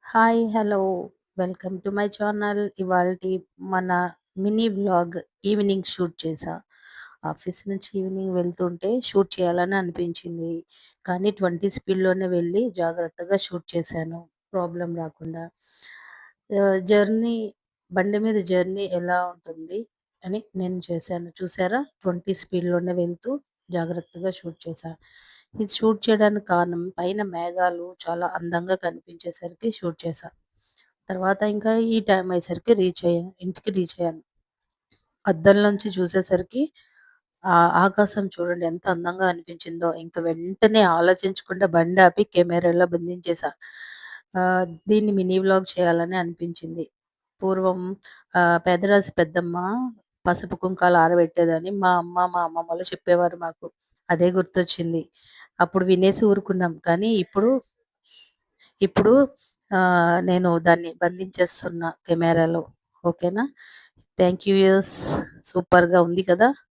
Hi! Hello! Welcome to my channel. ఇవాల్టి మన mini vlog evening shoot చేశా. Office నుంచి ఈవినింగ్ వెళ్తుంటే షూట్ చేయాలని అనిపించింది. కానీ 20 స్పీడ్‌లోనే వెళ్ళి జాగ్రత్తగా షూట్ చేశాను. ప్రాబ్లమ్ రాకుండా. జర్నీ బండి మీద జర్నీ ఎలా ఉంటుంది అని నేను చేశాను. చూసారా? 20 స్పీడ్‌లోనే వెళ్తూ జాగ్రత్తగా షూట్ చేశా. ఇది షూట్ చేయడానికి కారణం పైన మేఘాలు చాలా అందంగా కనిపించేసరికి షూట్ చేశా. తర్వాత ఇంకా ఈ టైం అయ్యేసరికి ఇంటికి రీచ్ అయ్యాను. అద్దంలోంచి చూసేసరికి ఆకాశం చూడండి ఎంత అందంగా అనిపించిందో. ఇంక వెంటనే ఆలోచించకుండా బండాపి కెమెరాలో బంధించేశా. దీన్ని మినీ వ్లాగ్ చేయాలని అనిపించింది. పూర్వం పెదరాసి పెద్దమ్మ పసుపు, కుంకాలు ఆరబెట్టేదని మా అమ్మ, మా అమ్మమ్మలు చెప్పేవారు మాకు. అదే గుర్తొచ్చింది. అప్పుడు వినేసి ఊరుకున్నాం. కానీ ఇప్పుడు నేను దాన్ని బంధించేస్తున్నా కెమెరాలో. ఓకేనా? Thank you viewers. సూపర్‌గా ఉంది కదా!